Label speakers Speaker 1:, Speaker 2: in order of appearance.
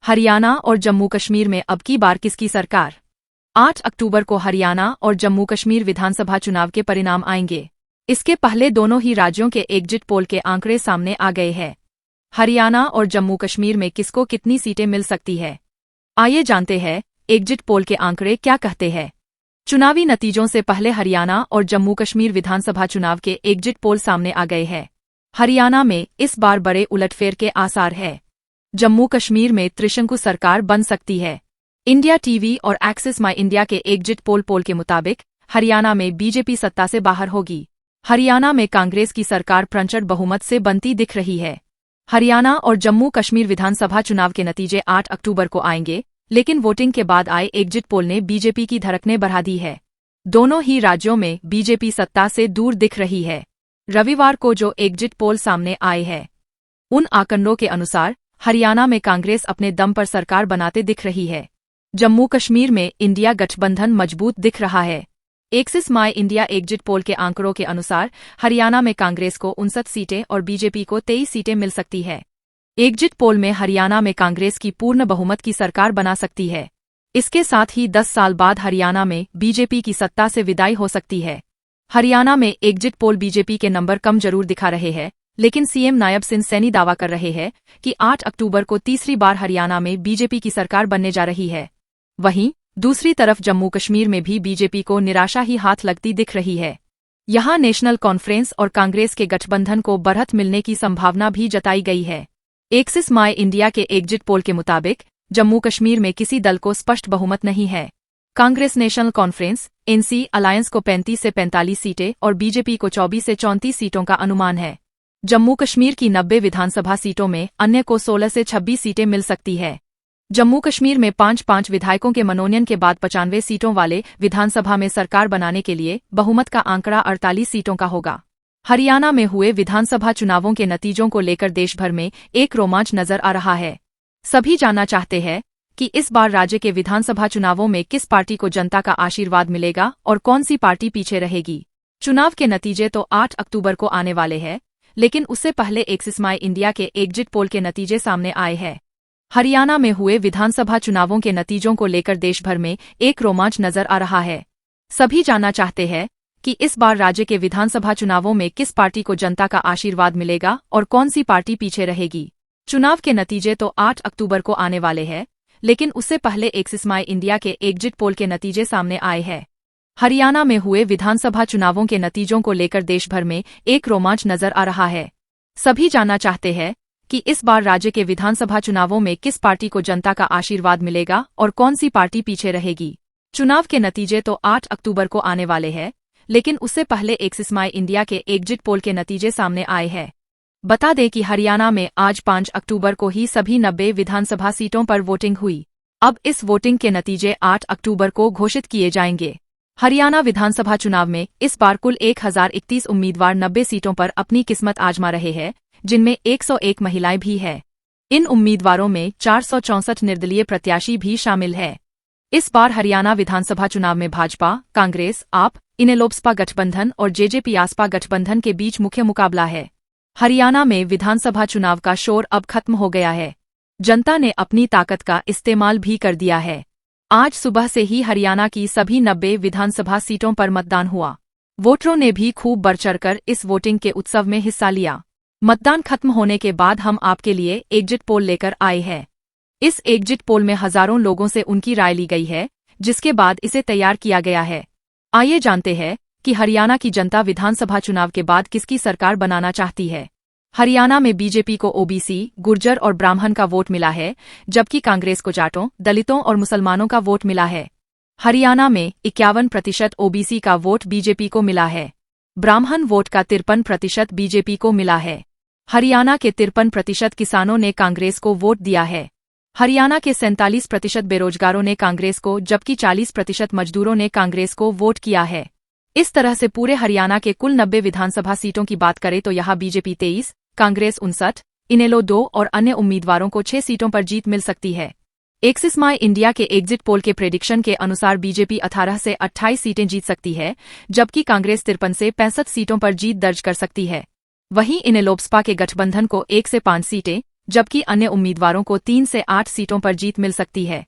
Speaker 1: हरियाणा और जम्मू कश्मीर में अब की बार किसकी सरकार? 8 अक्टूबर को हरियाणा और जम्मू कश्मीर विधानसभा चुनाव के परिणाम आएंगे। इसके पहले दोनों ही राज्यों के एग्जिट पोल के आंकड़े सामने आ गए हैं। हरियाणा और जम्मू कश्मीर में किसको कितनी सीटें मिल सकती है? आइए जानते हैं एग्जिट पोल के आंकड़े क्या कहते हैं। चुनावी नतीजों से पहले हरियाणा और जम्मू कश्मीर विधानसभा चुनाव के एग्जिट पोल सामने आ गए हैं। हरियाणा में इस बार बड़े उलटफेर के आसार है। जम्मू कश्मीर में त्रिशंकु सरकार बन सकती है। इंडिया टीवी और एक्सिस माई इंडिया के एग्जिट पोल के मुताबिक हरियाणा में बीजेपी सत्ता से बाहर होगी। हरियाणा में कांग्रेस की सरकार प्रचंड बहुमत से बनती दिख रही है। हरियाणा और जम्मू कश्मीर विधानसभा चुनाव के नतीजे 8 अक्टूबर को आएंगे, लेकिन वोटिंग के बाद आए एग्जिट पोल ने बीजेपी की धड़कनें बढ़ा दी है। दोनों ही राज्यों में बीजेपी सत्ता से दूर दिख रही है। रविवार को जो एग्जिट पोल सामने आए हैं, उन आंकड़ों के अनुसार हरियाणा में कांग्रेस अपने दम पर सरकार बनाते दिख रही है। जम्मू कश्मीर में इंडिया गठबंधन मजबूत दिख रहा है। एक्सिस माई इंडिया एग्जिट पोल के आंकड़ों के अनुसार हरियाणा में कांग्रेस को 59 सीटें और बीजेपी को 23 सीटें मिल सकती है। एग्जिट पोल में हरियाणा में कांग्रेस की पूर्ण बहुमत की सरकार बना सकती है। इसके साथ ही 10 साल बाद हरियाणा में बीजेपी की सत्ता से विदाई हो सकती है। हरियाणा में एग्जिट पोल बीजेपी के नंबर कम जरूर दिखा रहे हैं, लेकिन सीएम नायब सिंह सैनी दावा कर रहे हैं कि 8 अक्टूबर को तीसरी बार हरियाणा में बीजेपी की सरकार बनने जा रही है। वहीं दूसरी तरफ जम्मू कश्मीर में भी बीजेपी को निराशा ही हाथ लगती दिख रही है। यहां नेशनल कॉन्फ्रेंस और कांग्रेस के गठबंधन को बढ़त मिलने की संभावना भी जताई गई है। एक्सिस माई इंडिया के एग्जिट पोल के मुताबिक जम्मू कश्मीर में किसी दल को स्पष्ट बहुमत नहीं है। Congress national conference NC alliance को 35 से 45 सीटें और बीजेपी को 24 से 34 सीटों का अनुमान है। जम्मू कश्मीर की 90 विधानसभा सीटों में अन्य को 16 से 26 सीटें मिल सकती है। जम्मू कश्मीर में 5-5 विधायकों के मनोनयन के बाद 95 सीटों वाले विधानसभा में सरकार बनाने के लिए बहुमत का आंकड़ा 48 सीटों का होगा। हरियाणा में हुए विधानसभा चुनावों के नतीजों को लेकर देश भर में एक रोमांच नजर आ रहा है। सभी जानना चाहते हैं कि इस बार राज्य के विधानसभा चुनावों में किस पार्टी को जनता का आशीर्वाद मिलेगा और कौन सी पार्टी पीछे रहेगी। चुनाव के नतीजे तो 8 अक्टूबर को आने वाले हैं, लेकिन उससे पहले एक्सिस माई इंडिया के एग्जिट पोल के नतीजे सामने आए हैं। हरियाणा में हुए विधानसभा चुनावों के नतीजों को लेकर देश भर में एक रोमांच नजर आ रहा है। सभी जानना चाहते हैं कि इस बार राज्य के विधानसभा चुनावों में किस पार्टी को जनता का आशीर्वाद मिलेगा और कौन सी पार्टी पीछे रहेगी। चुनाव के नतीजे तो 8 अक्टूबर को आने वाले हैं, लेकिन उससे पहले एक्सिस माई इंडिया के एग्जिट पोल के नतीजे सामने आए हैं। हरियाणा में हुए विधानसभा चुनावों के नतीजों को लेकर देश भर में एक रोमांच नजर आ रहा है। सभी जानना चाहते हैं कि इस बार राज्य के विधानसभा चुनावों में किस पार्टी को जनता का आशीर्वाद मिलेगा और कौन सी पार्टी पीछे रहेगी। चुनाव के नतीजे तो 8 अक्टूबर को आने वाले हैं, लेकिन उससे पहले एक्सिस माई इंडिया के एग्जिट पोल के नतीजे सामने आए हैं। बता दें कि हरियाणा में आज 5 अक्टूबर को ही सभी 90 विधानसभा सीटों पर वोटिंग हुई। अब इस वोटिंग के नतीजे 8 अक्टूबर को घोषित किए जाएंगे। हरियाणा विधानसभा चुनाव में इस बार कुल 1031 उम्मीदवार 90 सीटों पर अपनी किस्मत आजमा रहे हैं, जिनमें 101 महिलाएं भी हैं। इन उम्मीदवारों में 464 निर्दलीय प्रत्याशी भी शामिल है। इस बार हरियाणा विधानसभा चुनाव में भाजपा, कांग्रेस, आप, इनेलोपसपा गठबंधन और जेजेपी आसपा गठबंधन के बीच मुख्य मुकाबला है। हरियाणा में विधानसभा चुनाव का शोर अब खत्म हो गया है। जनता ने अपनी ताकत का इस्तेमाल भी कर दिया है। आज सुबह से ही हरियाणा की सभी 90 विधानसभा सीटों पर मतदान हुआ। वोटरों ने भी खूब बढ़-चढ़कर इस वोटिंग के उत्सव में हिस्सा लिया। मतदान खत्म होने के बाद हम आपके लिए एग्जिट पोल लेकर आए हैं। इस एग्जिट पोल में हजारों लोगों से उनकी राय ली गई है, जिसके बाद इसे तैयार किया गया है। आइए जानते हैं कि हरियाणा की जनता विधानसभा चुनाव के बाद किसकी सरकार बनाना चाहती है। हरियाणा में बीजेपी को ओबीसी, गुर्जर और ब्राह्मण का वोट मिला है, जबकि कांग्रेस को जाटों, दलितों और मुसलमानों का वोट मिला है। हरियाणा में 51% ओबीसी का वोट बीजेपी को मिला है। ब्राह्मण वोट का 53% बीजेपी को मिला है। हरियाणा के 53% किसानों ने कांग्रेस को वोट दिया है। हरियाणा के 47% बेरोजगारों ने कांग्रेस को, जबकि 40% मजदूरों ने कांग्रेस को वोट किया है। इस तरह से पूरे हरियाणा के कुल 90 विधानसभा सीटों की बात करें तो यहां बीजेपी 23, कांग्रेस 59, इनेलो 2 और अन्य उम्मीदवारों को 6 सीटों पर जीत मिल सकती है। एक्सिस माई इंडिया के एग्जिट पोल के प्रेडिक्शन के अनुसार बीजेपी 18 से 28 सीटें जीत सकती है, जबकि कांग्रेस 53 से 65 सीटों पर जीत दर्ज कर सकती है। वहीं इनेलोपसपा के गठबंधन को 1 से 5 सीटें, जबकि अन्य उम्मीदवारों को 3 से 8 सीटों पर जीत मिल सकती है।